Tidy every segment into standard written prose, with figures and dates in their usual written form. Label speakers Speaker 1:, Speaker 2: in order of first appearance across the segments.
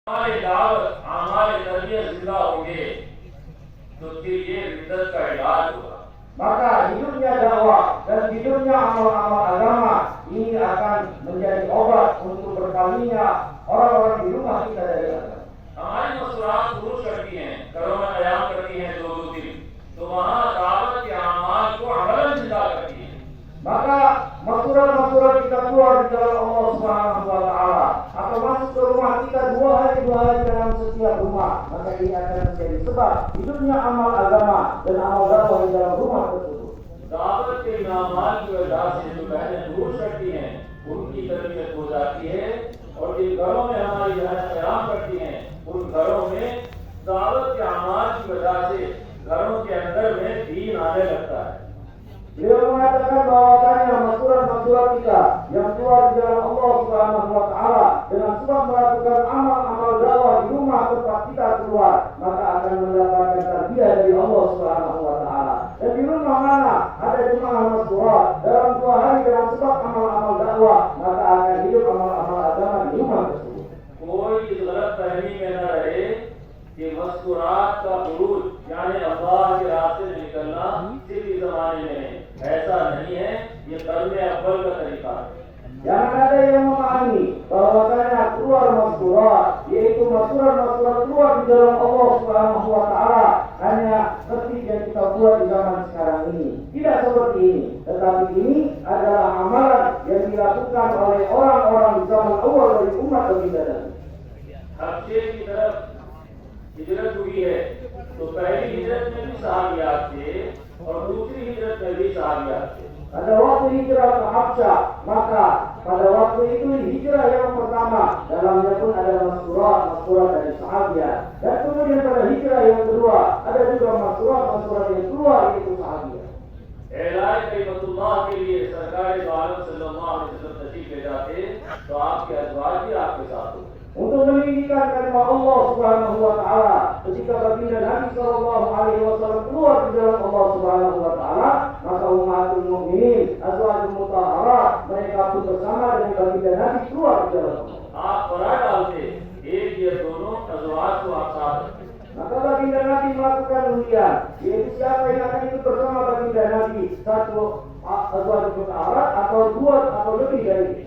Speaker 1: हमारे दावत हमारे तरबियत जिंदा होंगे तो फिर ये रिद्दत का इलाज होगा.
Speaker 2: Maka hidupnya dakwah dan hidupnya amal-amal agama ini akan menjadi obat untuk berpalingnya orang-orang di rumah kita dari agama.
Speaker 1: हमारी मसूरात पुरुष करती हैं, घरों में कयाम करती हैं 2-2 दिन, तो वहाँ दावत के अमाल को अमलन जिंदा करती है.
Speaker 2: Maka masurat-masurat kita keluar di jalan Allah Subhanahu wa taala atau masuk ke rumah kita 2 hari dalam setiap rumah, maka ini akan menjadi sebab hidupnya amal agama dan amal dakwah di dalam rumah tersebut.
Speaker 1: दावत के अमाल की वजह से जो बहनें पुरुष करती हैं उनकी तरबियत हो जाती है, और जिन घरों में हमारी बहनें कयाम करती हैं उन घरों में दावत के अमाल की वजह से घरों के अंदर में दीन आने लगता है.
Speaker 2: Beliau mengatakan bahwasanya masurat-masurat kita yang keluar di jalan Allah Subhanahu wa taala dengan sebab melakukan amal-amal dakwah di rumah tempat kita keluar, maka akan mendapatkan tarbiyah dari Allah Subhanahu wa taala. Dan di rumah mana ada jemaah masurat dalam 2 hari dengan sebab amal-amal dakwah, maka akan hidup amal-amal agama di rumah tersebut.
Speaker 1: कोई इस गलत फहमी में न रहे कि मस्कुरात का बुरूज यानी अल्लाह के रास्ते में निकलना सिर्फ इस जमाने में है. ऐसा नहीं है, ये कर्म अव्वल का तरीका है.
Speaker 2: Jangan ada yang memahami bahwasanya keluar masurat, yaitu masurat-masurat keluar di jalan Allah Subhanahu wa taala hanya seperti yang kita buat di zaman sekarang ini. Tidak seperti ini, tetapi ini adalah amalan yang dilakukan oleh orang-orang di zaman awal dari umat Nabi Adam.
Speaker 1: हफ्ते की तरफ हिजरत हुई है तो पहली हिजरत में भी सहाबियात थे और दूसरी हिजरत में भी सहाबियात थे.
Speaker 2: Pada waktu hijrah ke Habsyah, maka pada waktu itu hijrah yang pertama dalamnya pun ada masurat dari sahabat, dan kemudian pada hijrah yang kedua ada juga masurat yang keluar yaitu sahabat.
Speaker 1: Ally Kalimatullah के लिए सरकार दो आलम सल्लल्लाहु अलैहि वसल्लम तशरीफ ले जाते तो आपके अज़वाज भी आपके साथ होते.
Speaker 2: Untuk meninggikan kalimat Allah Subhanahu wa taala, ketika baginda Nabi sallallahu alaihi wasallam keluar di jalan Allah Subhanahu wa taala, maka ummatul mukminin, azwajul mutahharat, mereka pun bersama dengan baginda Nabi keluar di jalan Allah.
Speaker 1: आप परा डालते एक या दोनों अज़वाज को आप साथ रखते.
Speaker 2: Maka baginda Nabi melakukan undian, yaitu siapa yang akan ikut bersama baginda Nabi, 1 azwajul mutahharat atau 2 atau lebih dari itu.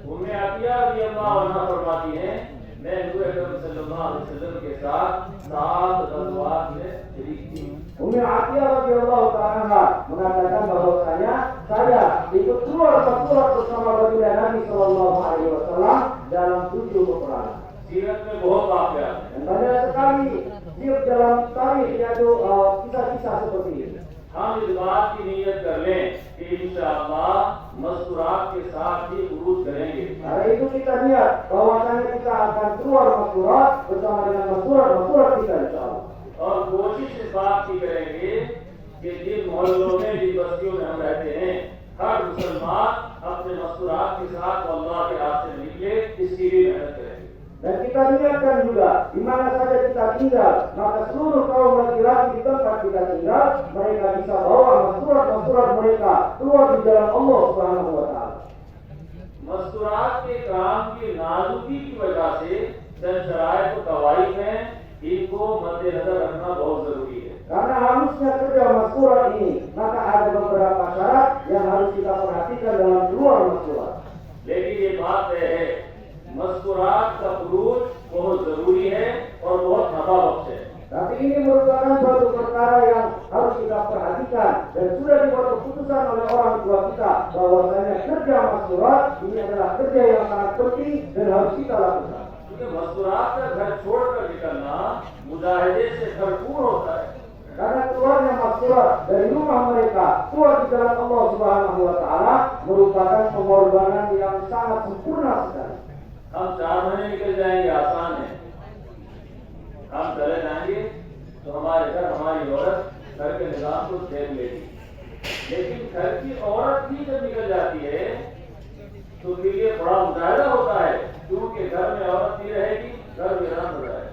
Speaker 1: उम्मे आतिया रज़ियल्लाहु अन्हा फरमाती हैं, मैं हुए अकरम सल्लल्लाहु अलैहि वसल्लम के साथ 7 ग़ज़वात में शरीक थी.
Speaker 2: Ummi Atiyah radhiyallahu ta'ala mengatakan bahwasanya saya ikut keluar bersama baginda Nabi sallallahu alaihi wasallam dalam 7 peperangan.
Speaker 1: सीरत में बहुत वाक़यात हैं.
Speaker 2: Dan banyak sekali dalam tarikh yaitu kisah-kisah seperti ini.
Speaker 1: हम इस बात की नीयत कर लें कि इंशाअल्लाह मस्तूरात के साथ ही उरूज करेंगे.
Speaker 2: Karena itu kita lihat bahwasanya kita akan keluar masurat bersama dengan masurat kita insyaallah.
Speaker 1: और कोशिश इस बात की करेंगे कि जिन मोहल्लों में जिन बस्तियों में हम रहते हैं हर मुसलमान अपने मस्तूरात के साथ अल्लाह के रास्ते में निकले, इसकी भी मेहनत करेंगे.
Speaker 2: Dan kita niatkan juga di mana saja kita tinggal, maka seluruh kaum laki-laki di tempat kita tinggal, mereka bisa bawa masurat mereka keluar di jalan Allah Subhanahu wa taala.
Speaker 1: मस्तूरात के काम की नाजुकी की वजह से चंद शराइत और कवायद में इनको मद्देनजर रखना बहुत जरूरी है.
Speaker 2: Karena halusnya kerja masurat ini, maka ada beberapa syarat yang harus kita perhatikan dalam keluar masurat.
Speaker 1: लेकिन ये बात तय है, मस्तूरात का बुरूज बहुत जरूरी है और बहुत नफा बख्श है.
Speaker 2: Tapi ini merupakan suatu perkara yang harus kita perhatikan dan sudah dibuat keputusan oleh orang tua kita bahwasanya kerja masurat ini adalah kerja yang sangat penting dan harus kita lakukan.
Speaker 1: क्योंकि मस्तूरात का घर छोड़कर निकलना मुजाहिदे से भरपूर होता है.
Speaker 2: Karena keluarnya masurat dari rumah mereka keluar di jalan Allah Subhanahu wa taala merupakan pengorbanan yang sangat sempurna sekali.
Speaker 1: हम 4 महीने निकल जाएंगे, आसान है. हम चले जाएंगे तो हमारे घर हमारी औरत घर के निजाम को देख लेगी. लेकिन घर की औरत भी जब निकल जाती है तो फिर ये बड़ा मुजाहिदा होता है, क्योंकि घर में औरत भी रहेगी, घर वीरान हो जाएगा.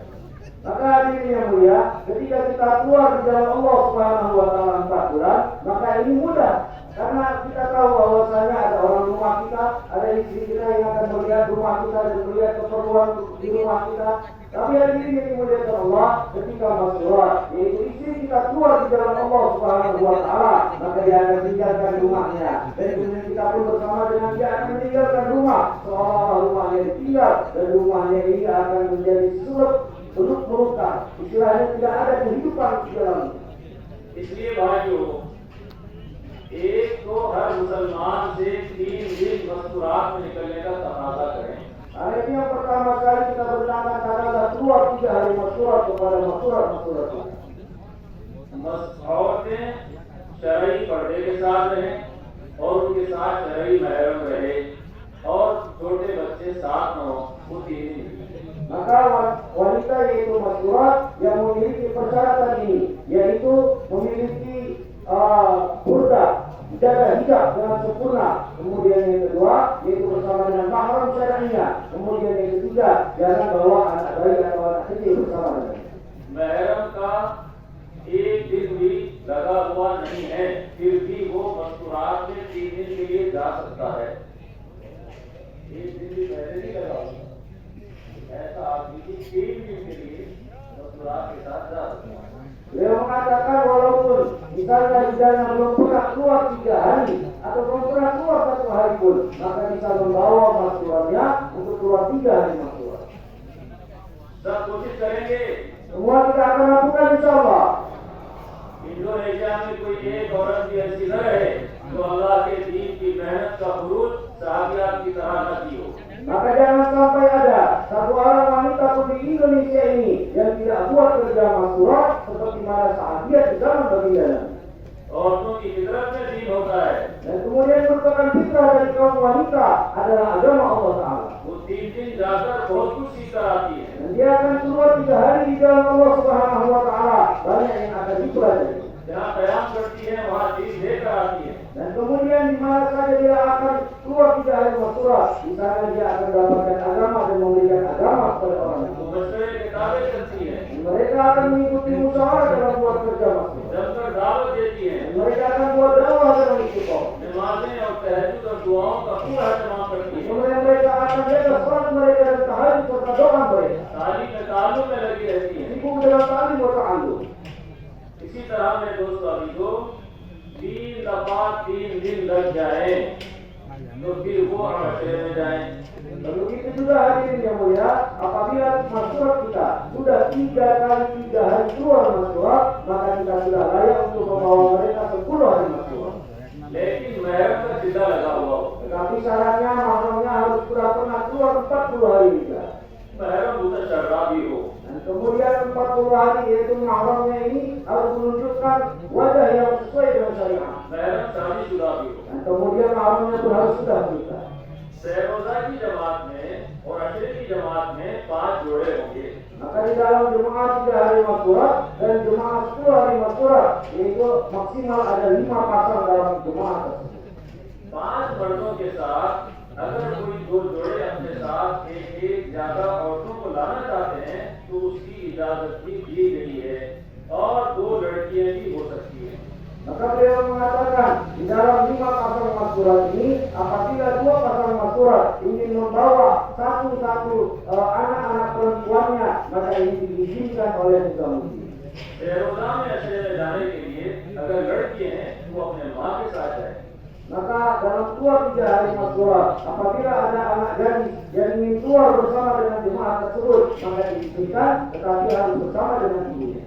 Speaker 2: Maka hadirin yang mulia, ketika kita keluar di jalan Allah Subhanahu wa taala 4 bulan, maka ini mudah. Karena kita tahu bahwasanya ada orang rumah kita, ada istri kita yang akan melihat rumah kita dan melihat keperluan di rumah kita. Tapi hari ini yang dimuliakan Allah ketika masyhur, yaitu istri kita keluar di jalan Allah Subhanahu wa taala, maka dia akan tinggalkan rumahnya. Dan kemudian kita pun bersama dengan dia akan meninggalkan rumah, seolah-olah rumahnya ditinggal dan rumahnya ini akan menjadi sulit penuh meluka. Istilahnya tidak ada kehidupan di dalamnya.
Speaker 1: इसलिए भाइयों, एक तो हर मुसलमान से 3 दिन मस्तूरात में निकलने का तकाजा करें।
Speaker 2: Hari ini yang pertama kali kita bertanya keluar 3 hari masyhur kepada masyhur.
Speaker 1: औरतें शरई पर्दे के साथ रहें और उनके साथ शरई महरम रहे और छोटे बच्चे साथ न हो, वो 3 दिन।
Speaker 2: Maka wanita yaitu masyhur yang memiliki persyaratan ini, yaitu memiliki burda, jaga hijab dengan sempurna. Kemudian yang kedua yaitu bersama dengan mahram syar'inya. Kemudian yang ketiga jangan bawa anak bayi atau anak kecil bersama dengan.
Speaker 1: महरम का एक दिन भी लगा हुआ नहीं है, फिर भी वो मस्तूरात में 3 दिन के लिए जा सकता है। एक दिन भी पहले नहीं लगा हुआ, ऐसा आदमी की 3 दिन के लिए मस्तूरात के साथ जा सकता है।
Speaker 2: Beliau mengatakan walaupun misalnya di dalam belum pernah keluar 3 hari atau belum pernah keluar 1 hari pun, maka bisa membawa masyhurnya untuk keluar 3 hari masyhur.
Speaker 1: सब कोशिश करेंगे।
Speaker 2: Semua kita akan lakukan insyaallah.
Speaker 1: Indonesia में कोई एक औरत भी ऐसी न रहे जो अल्लाह के दीन की मेहनत का फुरूज सहाबियात की तरह न की हो।
Speaker 2: Maka jangan sampai ada satu orang wanita pun di Indonesia ini yang tidak buat kerja masyhur seperti mana sahabat di zaman baginda.
Speaker 1: औरतों की फितरत में दीन होता है।
Speaker 2: Dan kemudian merupakan fitrah dari kaum wanita adalah agama Allah Taala.
Speaker 1: वो 3 दिन जाकर बहुत कुछ सीख कर आती है।
Speaker 2: Dan dia akan keluar 3 hari di jalan Allah Subhanahu wa taala, banyak yang akan dipelajari.
Speaker 1: जहाँ कयाम करती है वहाँ दीन लेकर आती है।
Speaker 2: Dan kemudian di mana saja dia akan keluar 3 hari masyhur, di sana dia akan mendapatkan agama dan memberikan agama kepada orang lain.
Speaker 1: वो मशवरे किताबें करती है,
Speaker 2: Mereka akan mengikuti musyawarah dalam buat kerja masyhur.
Speaker 1: जमकर दावत देती है,
Speaker 2: Mereka akan buat dakwah dalam itu.
Speaker 1: नमाजें और तहज्जुद और दुआओं का पूरा एहतमाम करती है।
Speaker 2: Kemudian mereka akan jaga salat mereka dan tahajud serta doa mereka.
Speaker 1: तालीम में ताल्लुम में लगी रहती है।
Speaker 2: Sibuk dalam ta'lim wa ta'allum.
Speaker 1: इसी तरह मेरे दोस्तों, अभी को 3 दफा 3 दिन लग जाए तो फिर वो मशवरे में जाए।
Speaker 2: Begitu juga hadirin yang mulia, apabila masyhur kita sudah 3 kali 3 hari keluar masyhur, maka kita sudah layak untuk membawa mereka 10 hari masyhur.
Speaker 1: लेकिन महरम का जिदा लगा हुआ हो।
Speaker 2: Tetapi syaratnya mahramnya harus sudah pernah keluar 40 hari juga.
Speaker 1: महरम मुतशर्रा भी हो।
Speaker 2: Dan kemudian 40 hari yaitu mahramnya ini harus menunjukkan wajah yang sesuai dengan syariat.
Speaker 1: महरम शादीशुदा भी हो।
Speaker 2: Dan kemudian mahramnya pun harus sudah menikah.
Speaker 1: सहरोजा की जमात में और अशरे की जमात में 5 जोड़े होंगे।
Speaker 2: Maka di dalam jemaah 3 hari masyhur dan jemaah 10 hari masyhur yaitu maksimal ada 5 pasang dalam jemaah tersebut.
Speaker 1: 5 मर्दों के साथ अगर कोई 2 जोड़े अपने साथ एक ज्यादा औरतों को लाना चाहते हैं तो उसकी इजाजत भी दी गई है और 2 लड़कियां भी हो सकती हैं।
Speaker 2: Maka beliau mengatakan di dalam 5 pasang masyhur ini apabila 2 pasang masyhur ingin membawa satu-satu anak-anak perempuannya maka ini diizinkan oleh suami.
Speaker 1: सहरोजा में अशरे में जाने के लिए अगर लड़की हैं तो वो अपने माँ के साथ जाए।
Speaker 2: Maka dalam 2-3 hari masyhur apabila ada anak gadis yang ingin keluar bersama dengan jemaah tersebut maka diizinkan tetapi harus bersama dengan ibunya.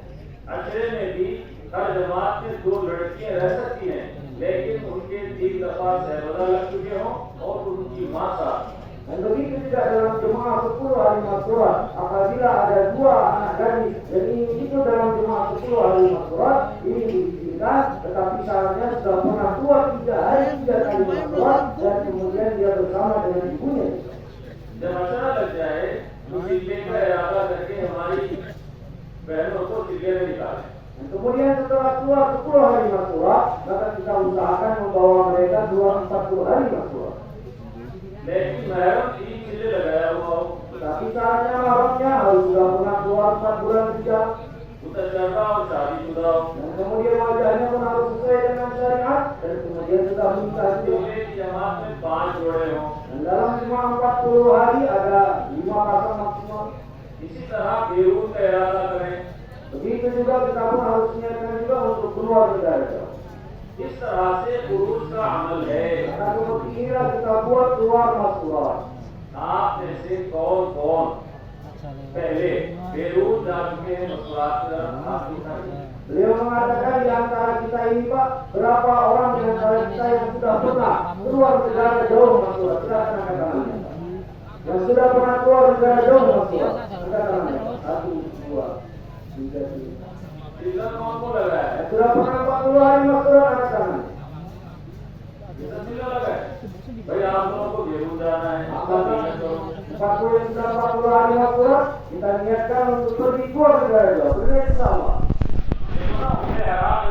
Speaker 1: अशरे में भी हर जमात में 2 लड़कियां रह सकती हैं, लेकिन उनके 3 दफा सहरोजा लग चुके हों और उनकी माँ साथ।
Speaker 2: Dan begitu juga dalam jemaah 10 hari masyhur apabila ada 2 anak gadis yang ingin ikut dalam jemaah 10 hari masyhur ini diizinkan tetapi syaratnya sudah pernah 2-3 hari 3 kali masyhur dan kemudian dia bersama dengan ibunya.
Speaker 1: जब अशरा लग जाए तो सिले का इरादा करके हमारी बहनों को सिले में निकालें।
Speaker 2: Dan kemudian setelah keluar 10 hari masyhur maka kita usahakan membawa mereka 2-40 hari masyhur.
Speaker 1: लेकिन महरम 3 सिले लगाया हुआ हो,
Speaker 2: Tapi syaratnya mahramnya harus sudah pernah keluar 4 bulan sejak.
Speaker 1: मुतशर्रा और शादीशुदा हो।
Speaker 2: Dan kemudian wajahnya pun harus sesuai dengan syariat dan kemudian sudah menikah juga.
Speaker 1: दूल्हे की जमात में 5 जोड़े हों।
Speaker 2: Dan dalam jemaah 40 hari ada 5 pasang maksimal.
Speaker 1: इसी तरह बेरूद का इरादा करें।
Speaker 2: Begitu juga kita pun harus niatkan juga untuk keluar negara jauh.
Speaker 1: इस तरह से उरूज का अमल है।
Speaker 2: Karena seperti inilah kita buat keluar masuk.
Speaker 1: आप में से कौन कौन पहले बेरूद जा चुके हैं मसलात का हाथ उठाइए।
Speaker 2: Beliau mengatakan di antara kita ini Pak, berapa orang di antara kita yang sudah pernah keluar negara jauh masuk? Silakan angkat tangannya. Yang sudah pernah keluar negara jauh masuk? Angkat tangannya. 1, 2, 3, 4.
Speaker 1: सीजन कौन को लगा है?
Speaker 2: Yang sudah pernah 40 hari masuk, angkat tangannya.
Speaker 1: Season season लगा है। भाई आप लोगों को बेरूद जाना है। आप नियत करो।
Speaker 2: 40 yang sudah 40 hari masuk, kita niatkan untuk pergi keluar negara jauh. Berinsya Allah.
Speaker 1: देखो ना, उन्हें हराम